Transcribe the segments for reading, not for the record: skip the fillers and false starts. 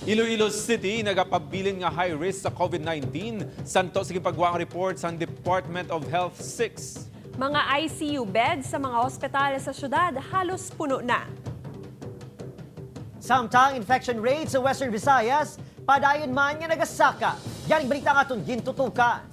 Iloilo City nagapabilin nga high risk sa COVID-19. Santo sige pagwaang report sa Department of Health 6. Mga ICU beds sa mga ospital sa syudad halos puno na. Samtang infection rate sa Western Visayas, padayon man nga nagasaka. Yaring balita nga itong gintutukan.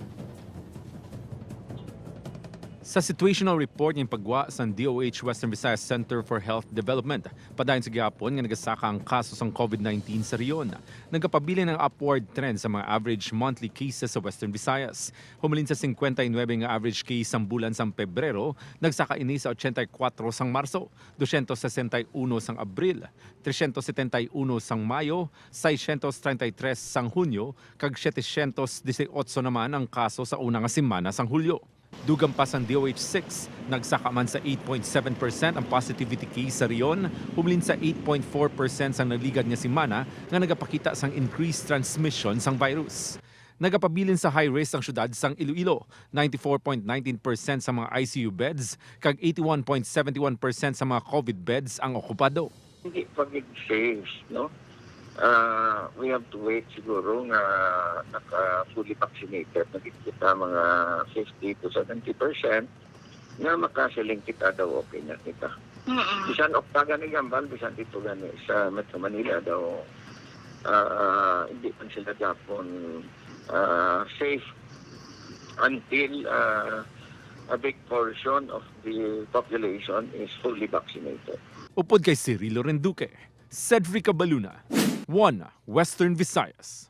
Sa situational report ng pagwa sa DOH Western Visayas Center for Health Development, padayon sa Gihapon nga nagasaka ang kaso sa COVID-19 sa riyon. Nagkapabilin ng upward trend sa mga average monthly cases sa Western Visayas. Humulin sa 59 nga average case sa bulan sa Pebrero, nagsaka ini sa 84 sang Marso, 261 sang Abril, 371 sang Mayo, 633 sang Hunyo, kag 718 naman ang kaso sa unang semana sang Hulyo. Dugang pa sa DOH-6, nagsaka man sa 8.7% ang positivity case sa riyon, humlin sa 8.4% sang naligad nga semana nga nagapakita sang increased transmission sang virus. Nagapabilin sa high risk ang syudad sang Iloilo, 94.19% sa mga ICU beds, kag 81.71% sa mga COVID beds ang okupado. Hindi pag-safe, no? We have to wait siguro na naka-fully vaccinated. Nagkikita mga 50 to 70% na makasiling kita daw okay na kita. Bisan okta gani gambal, bisan dito gani sa Metro Manila daw hindi pa sila Gihapon safe until a big portion of the population is fully vaccinated. Upod kay Cirilo Renduque, Cedric Baluna, 1 Western Visayas.